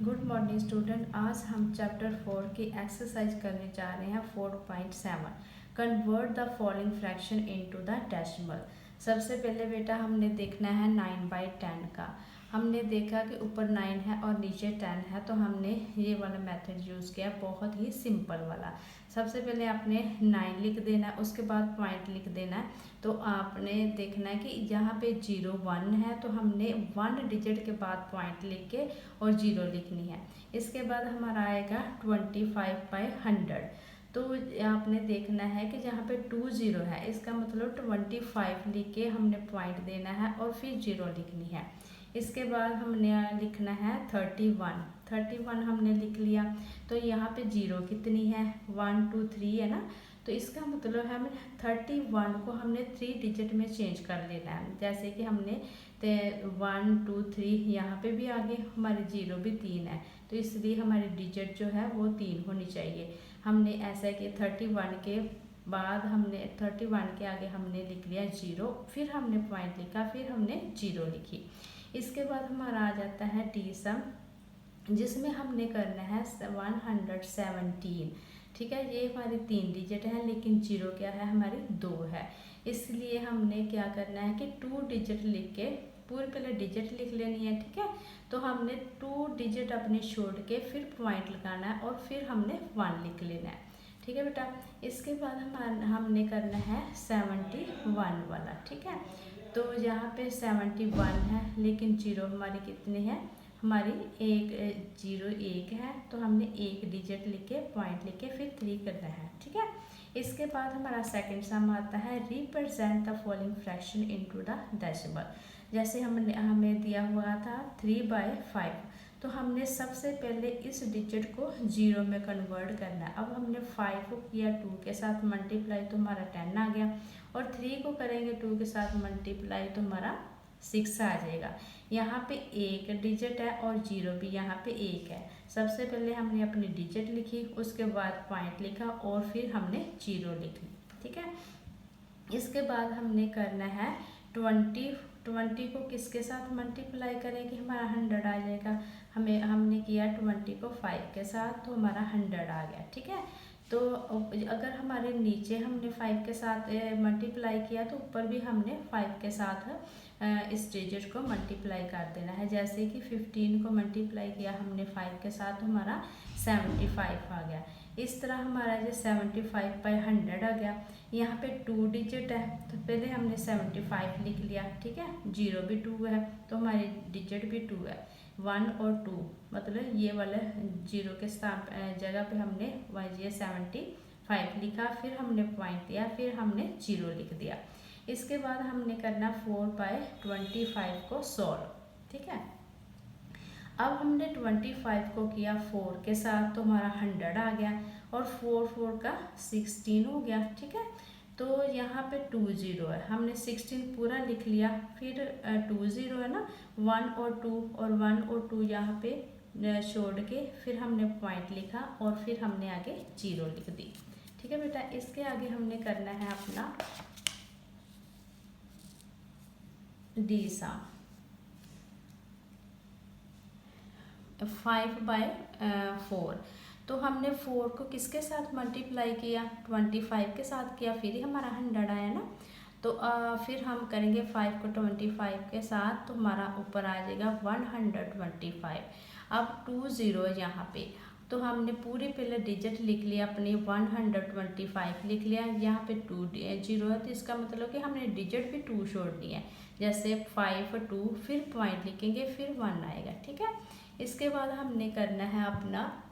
Good morning student. आज हम chapter 4 की एक्सरसाइज करने जा रहे हैं 4.7 convert the following fraction into the decimal. सबसे पहले बेटा हमने देखना है 9/10 का। हमने देखा कि ऊपर 9 है और नीचे 10 है, तो हमने ये वाला मेथड यूज़ किया, बहुत ही सिंपल वाला। सबसे पहले आपने 9 लिख देना, उसके बाद पॉइंट लिख देना है। तो आपने देखना है कि यहाँ पे 0 1 है, तो हमने 1 डिजिट के बाद पॉइंट लिख के और 0 लिखनी है। इसके बाद हमारा आएगा 25/100। तो आपने देखना है कि जहाँ पे 2 0 है, इसका मतलब 25 लिख के हमने पॉइंट देना है और फिर 0 लिखनी है। इसके बाद हमने लिखना है 31 हमने लिख लिया। तो यहाँ पे 0 कितनी है, 1 2 3 है ना। तो इसका मतलब है हमें 31 को हमने 3 डिजिट में चेंज कर लेना है। जैसे कि हमने 1 2 3, यहाँ पे भी आगे हमारे 0 भी 3 है, तो इसलिए हमारी डिजिट जो है वो 3 होनी चाहिए। हमने ऐसा कि 31 के बाद हमने 31 के आगे हमने लिख लिया 0, फिर हमने पॉइंट लिखा, फिर हमने 0 लिखी। इसके बाद हमारा आ जाता है टी सम, जिसमें हमने करना है 117। ठीक है, ये हमारी 3 डिजिट है, लेकिन 0 क्या है, हमारी 2 है। इसलिए हमने क्या करना है कि 2 डिजिट लिख के पूरे पहले डिजिट लिख लेनी है। ठीक है, तो हमने 2 डिजिट अपने छोड़ के फिर पॉइंट लगाना है और फिर हमने 1 लिख लेना है। ठीक है बेटा, इसके बाद हमने करना है 71 वाला। ठीक है, तो यहाँ पे 71 है, लेकिन 0 हमारी कितनी है, हमारी 1 है, तो हमने 1 डिजिट लिख के पॉइंट लिख के फिर 3 करना है। ठीक है, इसके बाद हमारा सेकंड सम आता है represent the following fraction into the decimal. जैसे हमें दिया हुआ था 3/5, तो हमने सबसे पहले इस डिजिट को 0 में कन्वर्ट करना है। अब हमने 5 को किया 2 के साथ मल्टीप्लाई, तो हमारा 10 आ गया, और 3 को करेंगे 2 के साथ मल्टीप्लाई, तो हमारा 6 आ जाएगा। यहाँ पे 1 डिजिट है और 0 भी यहाँ पे 1 है। सबसे पहले हमने अपनी डिजिट लिखी, उसके बाद पॉइंट लिखा और फिर हमने 0 लिखी। ठीक है, इसके बाद हमने करना है 20 को किसके साथ मल्टीप्लाई करेंगे, हमारा 100 आ जाएगा। हमने किया 20 को 5 के साथ, तो हमारा 100 आ गया। ठीक है, तो अगर हमारे नीचे हमने 5 के साथ मल्टीप्लाई किया, तो ऊपर भी हमने 5 के साथ इस डिजिट को मल्टीप्लाई कर देना है। जैसे कि 15 को मल्टीप्लाई किया हमने 5 के साथ, तो हमारा 75 आ गया। इस तरह हमारा ये 75/100 आ गया। यहाँ पे 2 डिजिट है, तो पहले हमने 75 लिख लिया। ठीक है, 0 भी 2 है, तो हमारी डिजिट भी 2 है। 1 और 2 मतलब ये वाले 0 के जगह पे हमने ये 75 लिखा, फिर हमने पॉइंट दिया, फिर हमने 0 लिख दिया। इसके बाद हमने करना 4/25 को सॉल्व। ठीक है, अब हमने 25 को किया 4 के साथ, तो हमारा 100 आ गया, और 4 का 16 हो गया। ठीक है, तो यहाँ पे 2 0 है, हमने 16 पूरा लिख लिया, फिर 2 0 है ना, 1 और 2, और 1 और 2 यहाँ पे छोड़ के फिर हमने पॉइंट लिखा और फिर हमने आगे 0 लिख दी। ठीक है बेटा, इसके आगे हमने करना है अपना डी सम। 5/4, तो हमने 4 को किसके साथ मल्टीप्लाई किया, 25 के साथ किया, फिर ही हमारा 100 आया ना। तो फिर हम करेंगे 5 को 25 के साथ, तो हमारा ऊपर आ जाएगा 125। अब 2 0 है यहाँ पे, तो हमने पूरी पहले डिजिट लिख लिया अपनी, 125 लिख लिया। यहाँ पे 2 0 है, तो इसका मतलब कि हमने डिजिट भी 2 छोड़नी है। जैसे 5 2, फिर पॉइंट लिखेंगे, फिर 1 आएगा। ठीक है, इसके बाद हमने करना है अपना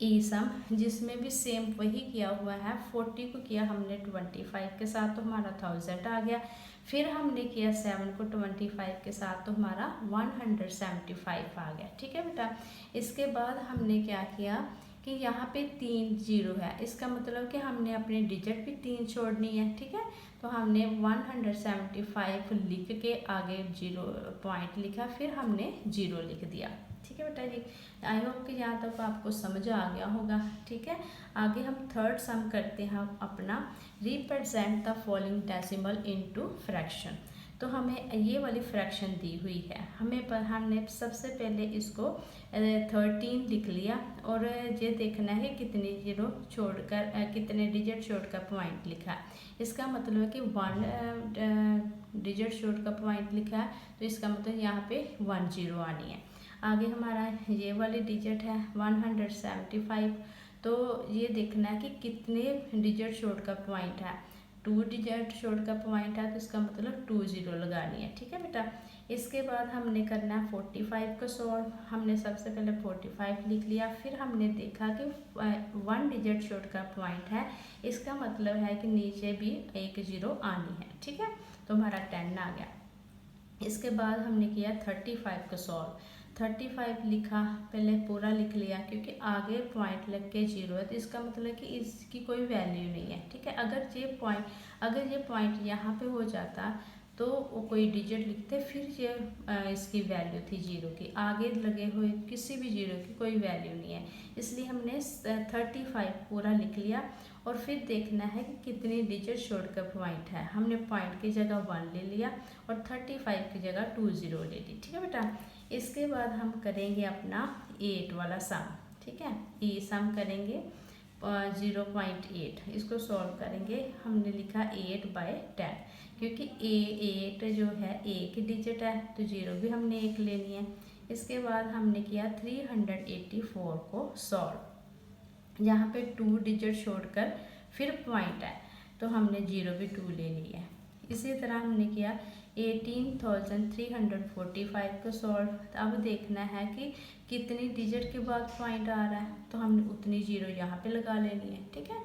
ई सम, जिसमें भी सेम वही किया हुआ है। 40 को किया हमने 25 के साथ, तो हमारा 1000 आ गया। फिर हमने किया 7 को 25 के साथ, तो हमारा 175 आ गया। ठीक है बेटा, इसके बाद हमने क्या किया कि यहाँ पे 3 0 है, इसका मतलब कि हमने अपनी डिजिट भी 3 छोड़नी है। ठीक है, तो हमने 175 लिख के आगे 0 पॉइंट लिखा, फिर हमने 0 लिख दिया। ठीक है बेटा जी, आई होप कि यहाँ तक आपको समझ आ गया होगा। ठीक है, आगे हम थर्ड सम करते हैं अपना represent the following decimal into fraction. तो हमें ये वाली फ्रैक्शन दी हुई है, हमने सबसे पहले इसको 13 लिख लिया और ये देखना है कितने जीरो छोड़कर कितने डिजिट छोड़कर पॉइंट लिखा है। इसका मतलब है कि 1 डिजिट छोड़कर पॉइंट लिखा है, तो इसका मतलब यहाँ पे 1 0 आनी है। आगे हमारा ये वाली डिजिट है 175, तो ये देखना है कि कितने डिजिट छोड़कर पॉइंट है। 2 डिजिट छोड़कर पॉइंट है, तो इसका मतलब 2 0 लगानी है। ठीक है बेटा। इसके बाद हमने करना है 45 को सॉल्व। हमने सबसे पहले 45 लिख लिया, फिर हमने देखा कि 1 डिजिट छोड़कर पॉइंट है, इसका मतलब है कि नीचे भी 1 0 आनी है। ठीक है, तो हमारा 10 आ गया। इसके बाद हमने किया 35 को सॉल्व। 35 लिखा, पहले पूरा लिख लिया क्योंकि आगे पॉइंट लग के 0 है, तो इसका मतलब है कि इसकी कोई वैल्यू नहीं है। ठीक है, अगर ये पॉइंट यहाँ पे हो जाता तो वो कोई डिजिट लिखते, फिर ये इसकी वैल्यू थी 0 की। आगे लगे हुए किसी भी 0 की कोई वैल्यू नहीं है, इसलिए हमने 35 पूरा लिख लिया और फिर देखना है कि कितनी डिजिट छोड़कर पॉइंट है। हमने पॉइंट की जगह 1 ले लिया और 35 की जगह 2 0 ले ली। ठीक है बेटा। इसके बाद हम करेंगे अपना 8 वाला सम। ठीक है, ये सम करेंगे 0.8, इसको सॉल्व करेंगे। हमने लिखा 8/10, क्योंकि 8 जो है एक ही डिजिट है, तो 0 भी हमने 1 लेनी है। इसके बाद हमने किया 384 को सॉल्व। यहाँ पे 2 डिजिट छोड़कर फिर पॉइंट है, तो हमने 0 भी 2 ले ली है। इसी तरह हमने किया 18,345 को सॉल्व। तो अब देखना है कि कितनी डिजिट के बाद पॉइंट आ रहा है, तो हमने उतनी 0 यहाँ पे लगा लेनी है। ठीक है,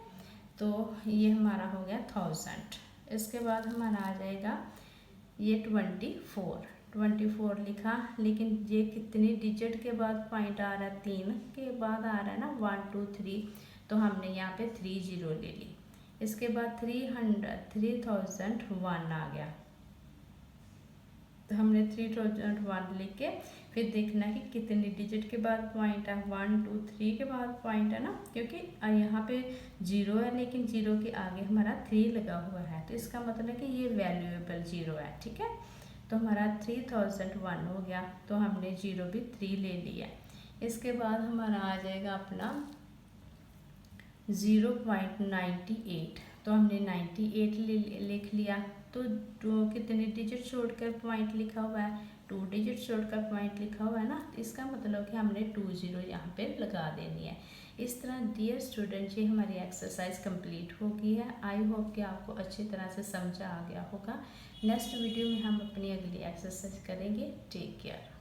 तो ये हमारा हो गया 1000। इसके बाद हमारा आ जाएगा ये 24 लिखा, लेकिन ये कितनी डिजिट के बाद पॉइंट आ रहा है, 3 के बाद आ रहा है ना, 1 2 3, तो हमने यहाँ पे 3 0 ले ली। इसके बाद 3001 आ गया, तो हमने 3001 लिख के फिर देखना कि कितनी डिजिट के बाद पॉइंट है। 1 2 3 के बाद पॉइंट है ना, क्योंकि यहाँ पे 0 है लेकिन 0 के आगे हमारा 3 लगा हुआ है, तो इसका मतलब है कि ये वैल्यूएबल 0 है। ठीक है, तो हमारा 3001 हो गया, तो हमने 0 भी 3 ले लिया। इसके बाद हमारा आ जाएगा अपना 0.98, तो हमने 98 लिख लिया। तो कितने डिजिट छोड़कर पॉइंट लिखा हुआ है, 2 डिजिट छोड़कर पॉइंट लिखा हुआ है ना, तो इसका मतलब कि हमने 2 0 यहाँ पे लगा देनी है। इस तरह डियर स्टूडेंट, ये हमारी एक्सरसाइज कंप्लीट हो गई है। आई होप कि आपको अच्छी तरह से समझा आ गया होगा। नेक्स्ट वीडियो में हम अपनी अगली एक्सरसाइज करेंगे। Take care.